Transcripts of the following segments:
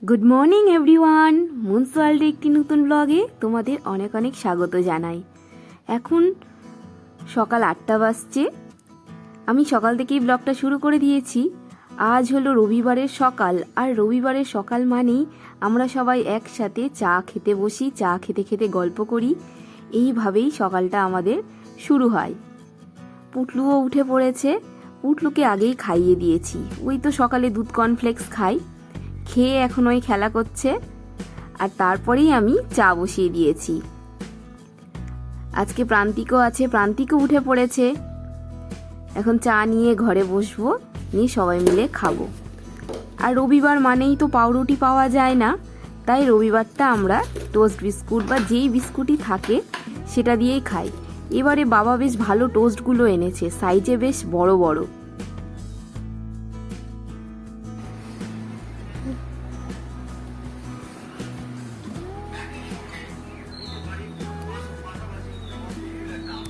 Good morning everyone, moons ওয়ার্ল্ডে একটি নতুন ব্লগে তোমাদের অনেক অনেক স্বাগত জানাই। এখন সকাল 8টা বাজছে। আমি সকাল থেকেই ব্লগটা শুরু করে দিয়েছি। আজ হলো রবিবারের সকাল, আর রবিবারের সকাল মানেই আমরা সবাই একসাথে চা খেতে বসি, চা খেতে খেতে গল্প করি। এইভাবেই সকালটা আমাদের শুরু হয়। পুটলুও উঠে পড়েছে। পুটলুকে আগেই খাইয়ে দিয়েছি, ওই তো সকালে দুধ কর্নফ্লেক্স খাই, খেয়ে এখন ওই খেলা করছে। আর তারপরেই আমি চা বসিয়ে দিয়েছি। আজকে প্রান্তিকও আছে, প্রান্তিকও উঠে পড়েছে। এখন চা নিয়ে ঘরে বসবো, নিয়ে সবাই মিলে খাবো। আর রবিবার মানেই তো পাউরুটি পাওয়া যায় না, তাই রবিবারটা আমরা টোস্ট বিস্কুট বা যেই বিস্কুটই থাকে সেটা দিয়েই খাই। এবারে বাবা বেশ ভালো টোস্টগুলো এনেছে, সাইজে বেশ বড় বড়।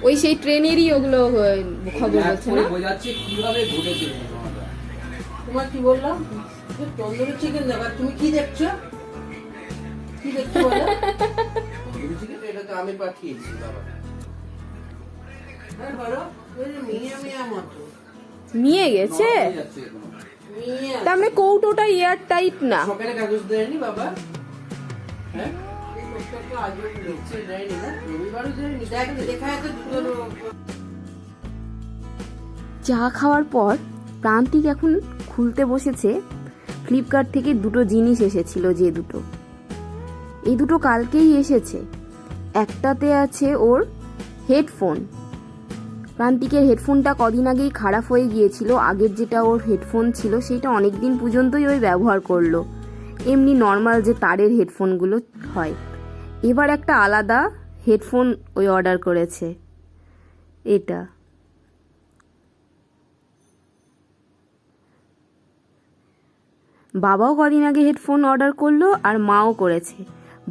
ওই সেই ট্রেনেরই ওগুলো খবর বলছে না, বোঝাচ্ছে কিভাবে ঘটেছে। তোমার কি বললাম, তন্দুরি চিকেন দেখা, তুমি কি দেখছো? কি দেখছো বলো? তন্দুরি চিকেন এটা তো আমি পাঠিয়েছি বাবা। হ্যাঁ বলো, ওই মিয়া মিয়া মতো নিয়ে গেছে। তার মানে কৌটোটা এয়ার টাইট না। সকালে কাগজ দেয়নি বাবা? হ্যাঁ চা খাওয়ার পর প্রান্তিক এখন খুলতে বসেছে। ফ্লিপকার্ট থেকে দুটো জিনিস এসেছিল, যে দুটো, এই দুটো কালকেই এসেছে। একটাতে আছে ওর হেডফোন। প্রান্তিকের হেডফোনটা কদিন আগেই খারাপ হয়ে গিয়েছিল। আগের যেটা ওর হেডফোন ছিল সেটা অনেকদিন পর্যন্তই ওই ব্যবহার করলো, এমনি নর্মাল যে তারের হেডফোনগুলো হয়। এবার একটা আলাদা হেডফোন ওই অর্ডার করেছে। এটা বাবাও কদিন আগে হেডফোন অর্ডার করলো, আর মাও করেছে।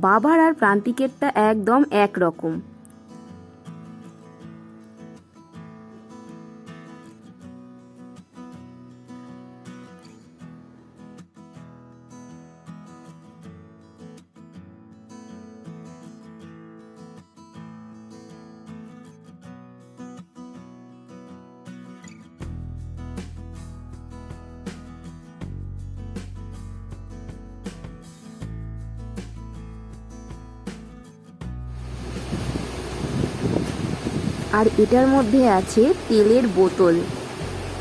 বাবার আর প্রান্তিকেরটা একদম একরকম। আর এটার মধ্যে আছে তেলের বোতল।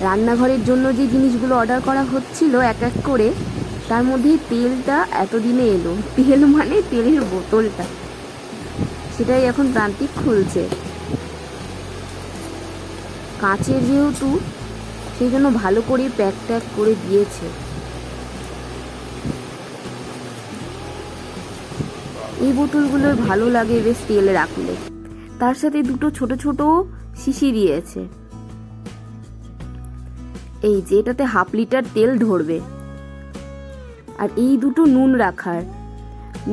রান্নাঘরের জন্য যে জিনিসগুলো অর্ডার করা হচ্ছিল এক এক করে, তার মধ্যে তেলটা এতদিনে এলো। তেল মানে তেলের বোতলটা, সেটাই এখন প্রান্তিক খুলছে। কাঁচের যেহেতু, সেই জন্য ভালো করে প্যাক ট্যাক করে দিয়েছে। এই বোতলগুলো ভালো লাগে বেশ তেল রাখলে। তার সাথে দুটো ছোট ছোট শিশি দিয়েছে, এই যে এটাতে 1/2 লিটার তেল ধরবে। আর এই দুটো নুন রাখার,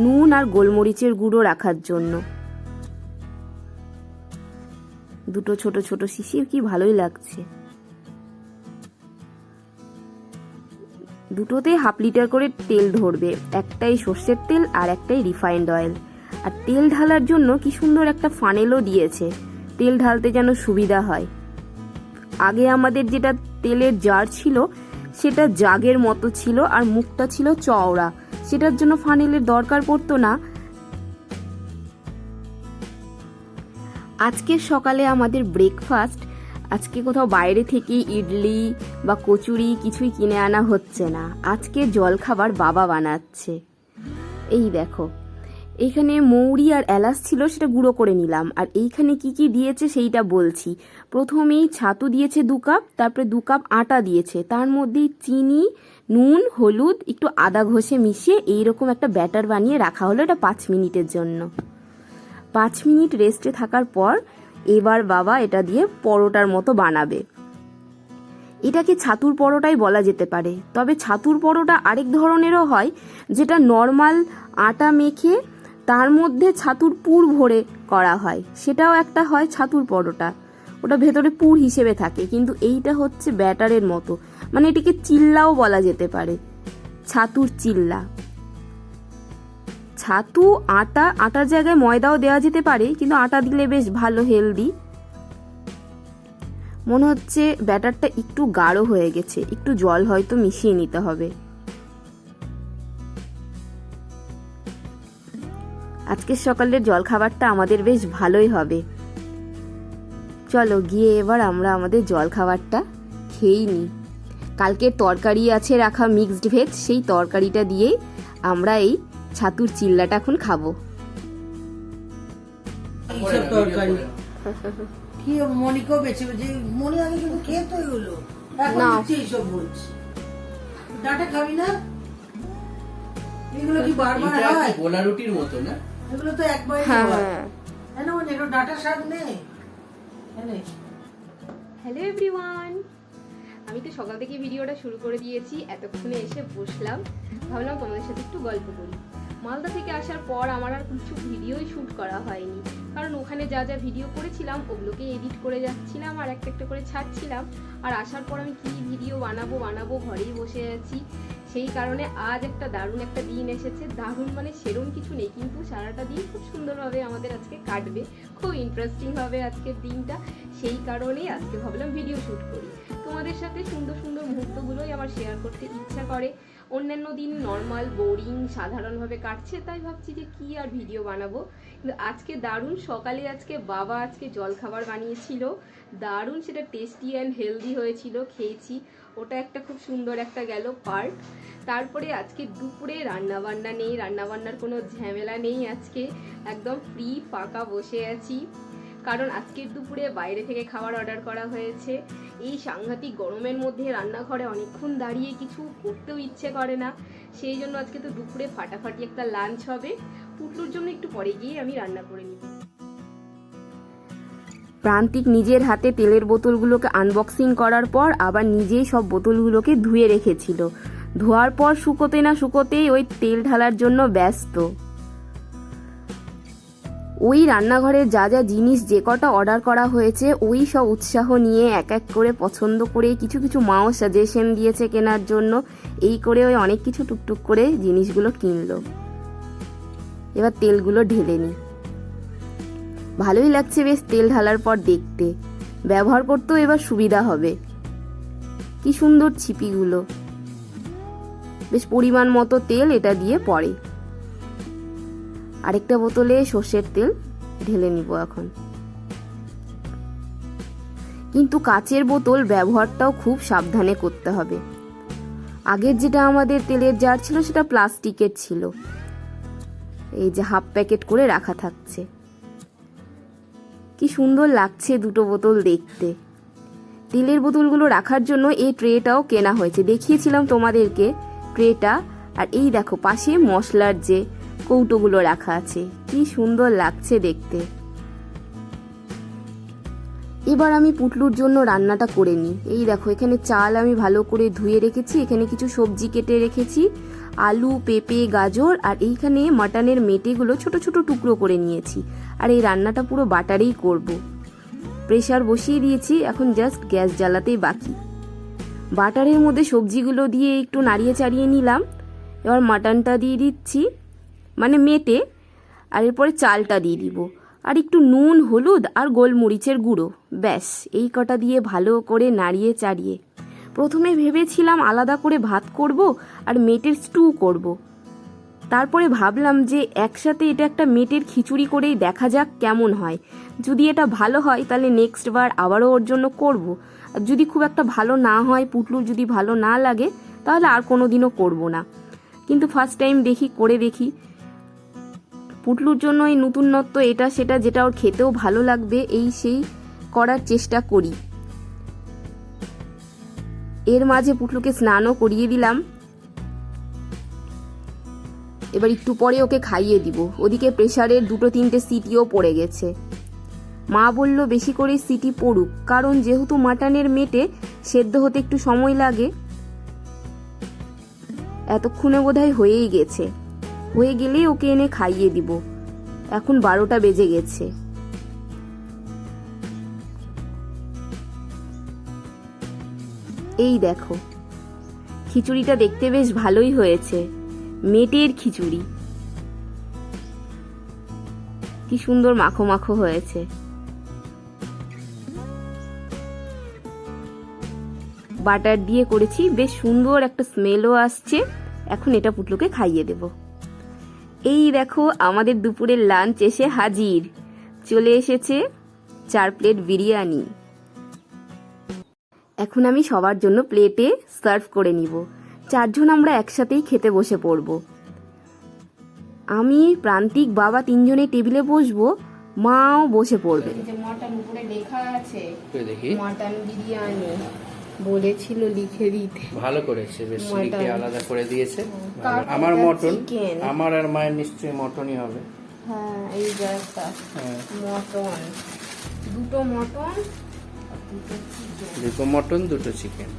নুন আর গোলমরিচের গুঁড়ো রাখার জন্য দুটো ছোট ছোট শিশি, কি ভালোই লাগছে। দুটোতে 1/2 লিটার করে তেল ধরবে, একটাই সর্ষের তেল আর একটাই রিফাইন্ড অয়েল। আর তেল ঢালার জন্য কি সুন্দর একটা ফানেলও দিয়েছে, তেল ঢালতে যেন সুবিধা হয়। আগে আমাদের যেটা তেলের জার ছিল সেটা জাগের মতো ছিল, আর মুখটা ছিল চওড়া, সেটার জন্য ফানেলের দরকার পড়তো না। আজকের সকালে আমাদের ব্রেকফাস্ট, আজকে কোথাও বাইরে থেকে ইডলি বা কচুরি কিছুই কিনে আনা হচ্ছে না। আজকে জলখাবার বাবা বানাচ্ছে। এই দেখো, এইখানে মৌরি আর এলাচ ছিল, সেটা গুঁড়ো করে নিলাম। আর এইখানে কি কি দিয়েছে সেইটা বলছি। প্রথমেই ছাতু দিয়েছে 2 কাপ, তারপরে 2 কাপ আটা দিয়েছে, তার মধ্যে চিনি, নুন, হলুদ, একটু আদা ঘষে মিশিয়ে এইরকম একটা ব্যাটার বানিয়ে রাখা হলো। এটা 5 মিনিটের জন্য। 5 মিনিট রেস্টে থাকার পর এবার বাবা এটা দিয়ে পরোটার মতো বানাবে। এটাকে ছাতুর পরোটাই বলা যেতে পারে, তবে ছাতুর পরোটা আরেক ধরনেরও হয়, যেটা নর্মাল আটা মেখে তার মধ্যে ছাতুর পুর ভরে করা হয়, সেটাও একটা হয় ছাতুর পরোটা। ওটা ভেতরে পুর হিসেবে থাকে, কিন্তু এইটা হচ্ছে ব্যাটারের মতো, মানে এটাকে চিল্লাও বলা যেতে পারে, ছাতুর চিল্লা। ছাতু আটার জায়গায় ময়দাও দেওয়া যেতে পারে, কিন্তু আটা দিলে বেশ ভালো, হেলদি। মনে হচ্ছে ব্যাটারটা একটু গাঢ় হয়ে গেছে, একটু জল হয়তো মিশিয়ে নিতে হবে। আজকের সকালের জলখাবারটা আমাদের বেশ ভালোই হবে। চলো গিয়ে এবার আমরা আমাদের জলখাবারটা খেয়েই নিই। কালকের তরকারি আছে রাখা মিক্সড ভেজ, সেই তরকারিটা দিয়েই আমরা এই ছাতুর চিল্লাটা এখন খাবো। এইসব তরকারি কি মনিকেও বেছে বেছে, মনি আগে কিন্তু খেত এগুলো, এখন দেখছি এইসব বলছি। ডাটা খাবি না? এগুলো কি বারবার হয়? গোলা রুটির মতো না, এগুলো তো একবারই হয়। হ্যাঁ না, এগুলো ডাটা শাক নেই। হ্যালো এভরিওয়ান, আমি তো সকাল থেকে ভিডিওটা শুরু করে দিয়েছি, এতক্ষণে এসে বসলাম, ভাবলাম তোমাদের সাথে একটু গল্প করি। মালদা থেকে আসার পর আমার আর কিছু ভিডিওই শ্যুট করা হয়নি, কারণ ওখানে যা যা ভিডিও করেছিলাম ওগুলোকে এডিট করে যাচ্ছিলাম আর একটা একটা করে ছাড়ছিলাম। আর আসার পর আমি কি ভিডিও বানাবো ঘরেই বসে আছি। সেই কারণে আজ একটা দারুণ একটা দিন এসেছে। দারুণ মানে সেরকম কিছু নেই, কিন্তু সারাটা দিন খুব সুন্দরভাবে আমাদের আজকে কাটবে, খুব ইন্টারেস্টিং হবে আজকের দিনটা। সেই কারণেই আজকে ভাবলাম ভিডিও শ্যুট করি, তোমাদের সাথে সুন্দর সুন্দর মুহূর্তগুলোই আমার শেয়ার করতে ইচ্ছা করে। অন্যান্য দিন নর্মাল বোরিং সাধারণভাবে কাটছে, তাই ভাবছি যে কি আর ভিডিও বানাবো। কিন্তু আজকে দারুণ সকালে আজকে বাবা জলখাবার বানিয়েছিল, দারুণ সেটা টেস্টি অ্যান্ড হেলদি হয়েছিল, খেয়েছি। ওটা একটা খুব সুন্দর একটা গেল পার্ট। তারপরে আজকে দুপুরে রান্নাবান্না নেই, রান্নাবান্নার কোনো ঝামেলা নেই, আজকে একদম ফ্রি ফাঁকা বসে আছি। কারণ আজকের দুপুরে বাইরে থেকে খাবার অর্ডার করা হয়েছে। এই সাংঘাতিক গরমের মধ্যে রান্নাঘরে অনেকক্ষণ দাঁড়িয়ে কিছু করতেও ইচ্ছে করে না, সেই জন্য আজকে তো দুপুরে ফাটাফাটি একটা লাঞ্চ হবে। পুটলুর জন্য একটু পরে গিয়ে আমি রান্না করে নিব। প্রান্তিক নিজের হাতে তেলের বোতলগুলোকে আনবক্সিং করার পর আবার নিজেই সব বোতলগুলোকে ধুয়ে রেখেছিল। ধোয়ার পর শুকোতে না শুকোতেই ওই তেল ঢালার জন্য ব্যস্ত। ওই রান্নাঘরের যা যা জিনিস যে কটা অর্ডার করা হয়েছে ওই সব উৎসাহ নিয়ে এক এক করে পছন্দ করে কিছু কিছু মাও সাজেশন দিয়েছে কেনার জন্য, এই করে ওই অনেক কিছু টুকটুক করে জিনিসগুলো কিনলো। এবার তেলগুলো ঢেলে নি। ভালোই লাগছে বেশ তেল ঢালার পর দেখতে, ব্যবহার করতেও এবার সুবিধা হবে। কি সুন্দর ছিপিগুলো, বেশ পরিমাণ মতো তেল এটা দিয়ে পড়ে। আরেকটা বোতলে সর্ষের তেল ঢেলে নিব এখন। কিন্তু কাচের বোতল ব্যবহারটাও খুব সাবধানে করতে হবে। আগের যেটা আমাদের তেলের জার ছিল সেটা প্লাস্টিকের ছিল, এই যে হাফ প্যাকেট করে রাখা থাকছে। কি সুন্দর লাগছে দুটো বোতল দেখতে। তেলের বোতলগুলো রাখার জন্য এই ট্রেটাও কেনা হয়েছে, দেখিয়েছিলাম তোমাদেরকে ট্রেটা। আর এই দেখো পাশে মশলার যে কৌটোগুলো রাখা আছে, কি সুন্দর লাগছে দেখতে। এবার আমি পুটলুর জন্য রান্নাটা করে নিই। এই দেখো এখানে চাল আমি ভালো করে ধুয়ে রেখেছি, এখানে কিছু সবজি কেটে রেখেছি, আলু, পেঁপে, গাজর, আর এইখানে মাটনের মেটেগুলো ছোট ছোট টুকরো করে নিয়েছি। আর এই রান্নাটা পুরো বাটারেই করব। প্রেসার বসিয়ে দিয়েছি, এখন জাস্ট গ্যাস জ্বালাতেই বাকি। বাটারের মধ্যে সবজিগুলো দিয়ে একটু নাড়িয়ে চাড়িয়ে নিলাম। এবার মাটনটা দিয়ে দিচ্ছি, মানে মেটে, আর এরপরে চালটা দিয়ে দিব, আর একটু নুন, হলুদ আর গোলমরিচের গুঁড়ো, ব্যাস এই কটা দিয়ে ভালো করে নাড়িয়ে চাড়িয়ে। প্রথমে ভেবেছিলাম আলাদা করে ভাত করব আর মেটের স্টু করব, তারপরে ভাবলাম যে একসাথে এটা একটা মেটের খিচুড়ি করেই দেখা যাক কেমন হয়। যদি এটা ভালো হয় তাহলে নেক্সট বার আবারও ওর জন্য করব, আর যদি খুব একটা ভালো না হয়, পুটলুর যদি ভালো না লাগে, তাহলে আর কোনো দিনও করবো না। কিন্তু ফার্স্ট টাইম করে দেখি পুটলুর জন্য এই নতুনত্ব এটা সেটা, যেটা ওর খেতেও ভালো লাগবে, এই সেই করার চেষ্টা করি। এর মাঝে পুটলুকে স্নানও করিয়ে দিলাম। এবার একটু পরে ওকে খাইয়ে দিব। ওদিকে প্রেসারের 2-3টে সিটিও পড়ে গেছে। মা বলল বেশি করে সিটি পড়ুক, কারণ যেহেতু মাটনের মেটে সেদ্ধ হতে একটু সময় লাগে। এতক্ষণে বোধহয় হয়েই গেছে, হয়ে গেলেই ওকে এনে খাইয়ে দিব। এখন 12টা বেজে গেছে। এই দেখো খিচুড়িটা দেখতে বেশ ভালোই হয়েছে, মেটের খিচুড়ি। কি সুন্দর মাখো মাখো হয়েছে। বাটার দিয়ে করেছি, বেশ সুন্দর একটা স্মেলও আসছে। এখন এটা পুটলুকে খাইয়ে দেব। এই দেখো আমাদের দুপুরের লাঞ্চ এসে হাজির। চলে এসেছে 4 প্লেট বিরিয়ানি। এখন আমি সবার জন্য প্লেটে সার্ভ করে নিব। 4 জন আমরা একসাথেই খেতে বসে পড়ব। আমি, প্রান্তিক, বাবা 3 জনে টেবিলে বসবো, মাও বসে পড়বে। মটন উপরে লেখা আছে, মটন বিরিয়ানি বলেছিল লিখে দিতে। ভালো করেছে, বেশ লিখে আলাদা করে দিয়েছে। আমার মটন, আমার আর মায়ের নিশ্চয়ই মটনই হবে। হ্যাঁ, এই জায়গাটা মটন, দুটো মটন, দুটো মটন, দুটো চিকেন।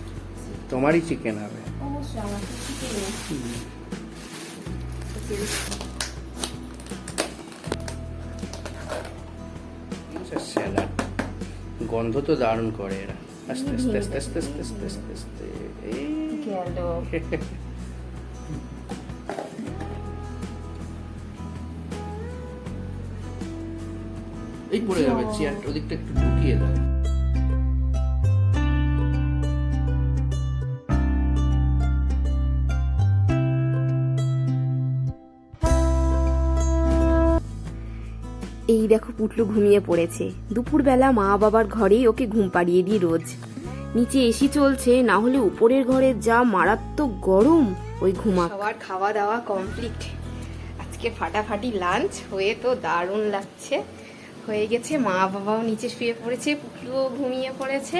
তোমারই চিকেন হবে? অবশ্যই আমার চিকেন। স্যালাড, গন্ধ তো দারুণ করে এরা। আস্তে আস্তে আস্তে আস্তে আস্তে আস্তে আস্তে আস্তে এই পড়ে যাবে। চেয়ারটা ওদিকটা একটু ঢুকিয়ে দাও। এই দেখো পুটলু ঘুমিয়ে পড়েছে। দুপুরবেলা মা বাবার ঘরেই ওকে ঘুম পাড়িয়ে দিই রোজ। নিচে এসি চলছে, না হলে উপরের ঘরে যা মারাত্মক গরম, ওই ঘুমা। সবার খাওয়া দাওয়া কমপ্লিট। আজকে ফাটাফাটি লাঞ্চ হয়ে তো দারুণ লাগছে। হয়ে গেছে, মা বাবাও নিচে শুয়ে পড়েছে, পুটলুও ঘুমিয়ে পড়েছে।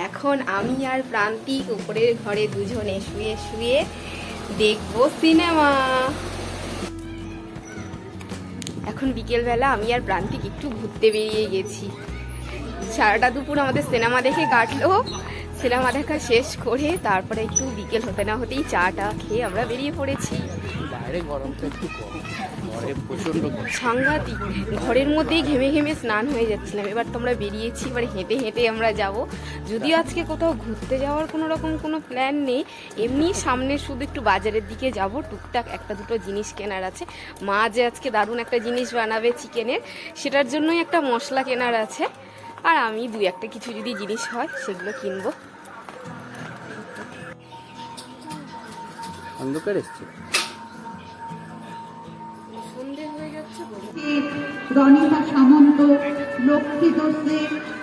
এখন আমি আর প্রান্তিক উপরের ঘরে দুজনে শুয়ে শুয়ে দেখবো সিনেমা। এখন বিকেলবেলা আমি আর প্রান্তিক একটু ঘুরতে বেরিয়ে গেছি। সারাটা দুপুর আমাদের সিনেমা দেখে কাটলো। সিনেমা দেখা শেষ করে তারপরে একটু বিকেল হতে না হতেই চাটা খেয়ে আমরা বেরিয়ে পড়েছি। বাইরে গরমটা একটু কম, ঘরে প্রচন্ড সাংঘাতিক। ঘরের মধ্যেই ঘেমে ঘেমে স্নান হয়ে যাচ্ছিলাম। এবার তো আমরা বেরিয়েছি, এবার হেঁটে হেঁটে আমরা যাব। যদিও আজকে কোথাও ঘুরতে যাওয়ার কোনো রকম কোনো প্ল্যান নেই, এমনি সামনে শুধু একটু বাজারের দিকে যাব, টুকটাক একটা দুটো জিনিস কেনার আছে। মা যে আজকে দারুণ একটা জিনিস বানাবে চিকেনের, সেটার জন্যই একটা মশলা কেনার আছে। আর আমি 2-1 কিছু যদি জিনিস হয় সেগুলো কিনবো। অন্ধকার এসছে, সন্ধে হয়ে যাচ্ছে। রনিতা সামন্ত, লক্ষ্মী দোষে,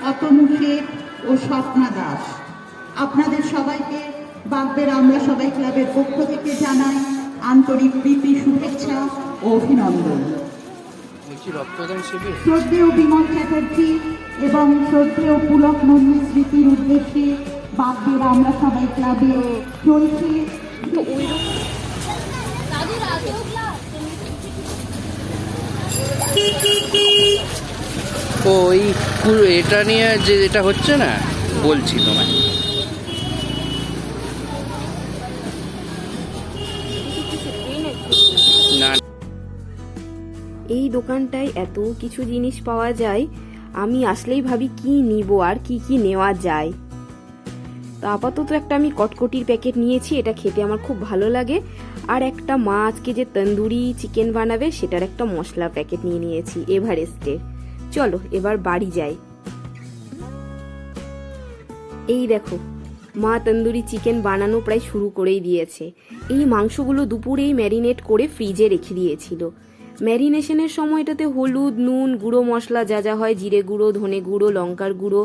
অতনু শেখ ও স্বপ্না দাস, আপনাদের সবাইকে বাগদের আমরা সবাই ক্লাবের পক্ষ থেকে জানাই আন্তরিক প্রীতি, শুভেচ্ছা ও অভিনন্দন। রক্তদান শিবির শ্রদ্ধেয় বিমল চ্যাটার্জি এবং শ্রদ্ধেয় পুলক নন্দীর স্মৃতির উদ্দেশ্যে বাগদের আমরা সবাই ক্লাবে চলছে ওই এটা নিয়ে যে এটা হচ্ছে না, বলছি তোমায়। না, এই দোকানটায় এত কিছু জিনিস পাওয়া যায়, আমি আসলেই ভাবি কি নিব আর কি কি নেওয়া যায়। তো আপাতত একটা আমি কটকটির প্যাকেট নিয়েছি, এটা খেতে আমার খুব ভালো লাগে। আর একটা মা আজকে যে তন্দুরি চিকেন বানাবে সেটার একটা মশলা প্যাকেট নিয়ে নিয়েছি এভারেস্টের। চলো এবার বাড়ি যাই। এই দেখো মা তন্দুরি চিকেন বানানো প্রায় শুরু করেই দিয়েছে। এই মাংসগুলো দুপুরেই ম্যারিনেট করে ফ্রিজে রেখে দিয়েছিল। ম্যারিনেশনের সময়টাতে হলুদ, নুন, গুঁড়ো মশলা যা যা হয়, জিরে গুঁড়ো, ধনে গুঁড়ো, লঙ্কার গুঁড়ো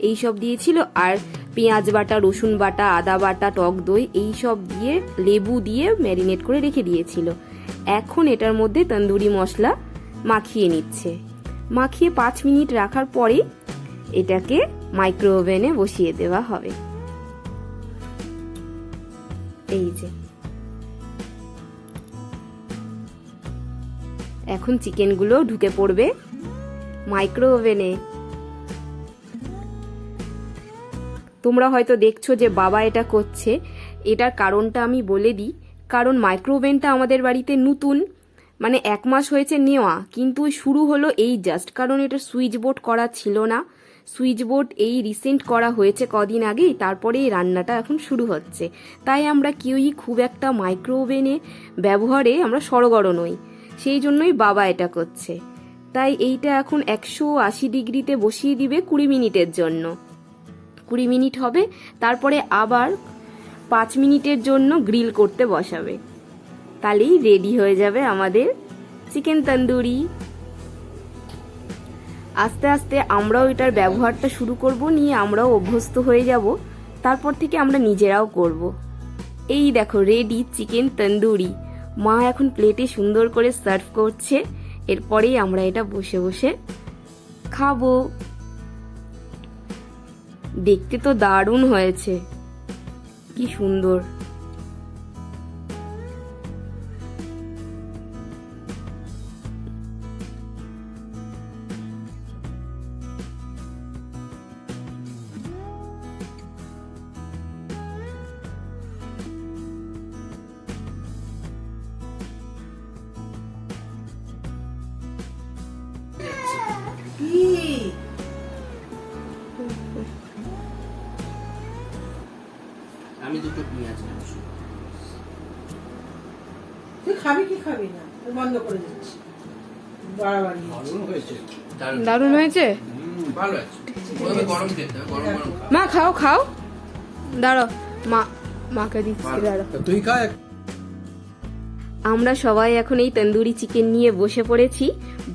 এইসব দিয়েছিল। আর পেঁয়াজ বাটা, রসুন বাটা, আদা বাটা, টক দই এইসব দিয়ে লেবু দিয়ে ম্যারিনেট করে রেখে দিয়েছিল। এখন এটার মধ্যে তন্দুরি মশলা মাখিয়ে নিচ্ছে। মাখিয়ে 5 মিনিট রাখার পরেই এটাকে মাইক্রো ওভেনে বসিয়ে দেওয়া হবে। এই যে এখন চিকেনগুলো ঢুকে পড়বে মাইক্রো ওভেনে। তোমরা হয়তো দেখছো যে বাবা এটা করছে, এটার কারণটা আমি বলে দিই। কারণ মাইক্রো ওভেনটা আমাদের বাড়িতে নতুন, মানে 1 মাস হয়েছে নেওয়া, কিন্তু শুরু হলো এই জাস্ট। কারণ এটা সুইচ বোর্ড করা ছিল না, সুইচ বোর্ড এই রিসেন্ট করা হয়েছে কদিন আগেই, তারপরে এই রান্নাটা এখন শুরু হচ্ছে। তাই আমরা কেউই খুব একটা মাইক্রো ওভেনে ব্যবহারে আমরা সড়গড় নই, সেই জন্যই বাবা এটা করছে। তাই এইটা এখন 180 ডিগ্রিতে বসিয়ে দিবে 20 মিনিটের জন্য। 20 মিনিট হবে, তারপরে আবার 5 মিনিটের জন্য গ্রিল করতে বসাবে। তাহলেই রেডি হয়ে যাবে আমাদের চিকেন তন্দুরি। আস্তে আস্তে আমরাও এটার ব্যবহারটা শুরু করব, নিয়ে আমরাও অভ্যস্ত হয়ে যাব, তারপর থেকে আমরা নিজেরাও করব। এই দেখো রেডি চিকেন তন্দুরি। মা এখন প্লেটে সুন্দর করে সার্ভ করছে, এরপরেই আমরা এটা বসে বসে খাবো। দেখতে তো দারুণ হয়েছে, কি সুন্দর। কি আমি দুটো পেঁয়াজ নেব। তুই খাবি কি খাবি না বন্ধ করে দিচ্ছি, বাড়াবাড়ি দারুণ হয়েছে, দারুণ হয়েছে। ভালো আছে। ওই গরম খেতে হবে, গরম গরম খাও। মা খাও খাও, দাঁড়াও মাকে দিচ্ছি, দাঁড়াও। তুই খা। আমরা সবাই এখন এই তন্দুরি চিকেন নিয়ে বসে পড়েছি।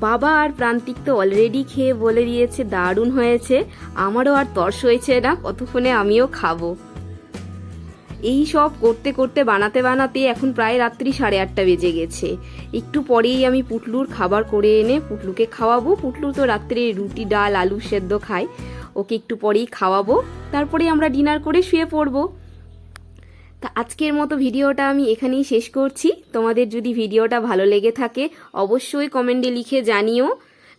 বাবা আর প্রান্তিক তো অলরেডি খেয়ে বলে দিয়েছে দারুণ হয়েছে। আমারও আর তর্স হয়েছে না, কতক্ষণে আমিও খাবো। এই সব করতে করতে বানাতে বানাতে এখন প্রায় রাত্রি 8:30 বেজে গেছে। একটু পরেই আমি পুটলুর খাবার করে এনে পুটলুকে খাওয়াবো। পুটলু তো রাত্রে রুটি ডাল আলু সেদ্ধ খায়, ওকে একটু পরেই খাওয়াবো, তারপরে আমরা ডিনার করে শুয়ে পড়বো। তা আজকের মতো ভিডিওটা আমি এখানেই শেষ করছি। তোমাদের যদি ভিডিওটা ভালো লেগে থাকে অবশ্যই কমেন্টে লিখে জানিও,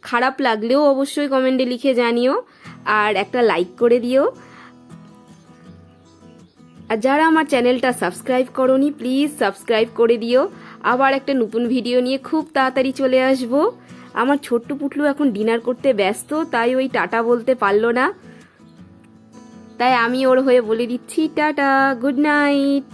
খারাপ লাগলেও অবশ্যই কমেন্টে লিখে জানিও, আর একটা লাইক করে দিও। আর যারা আমার চ্যানেলটা সাবস্ক্রাইব করোনি প্লিজ সাবস্ক্রাইব করে দিও। আবার একটা নতুন ভিডিও নিয়ে খুব তাড়াতাড়ি চলে আসবো। আমার ছোট্ট পুটলু এখন ডিনার করতে ব্যস্ত, তাই ওই টাটা বলতে পারলো না, তাই আমি ওর হয়ে বলে দিচ্ছি টাটা, গুড নাইট।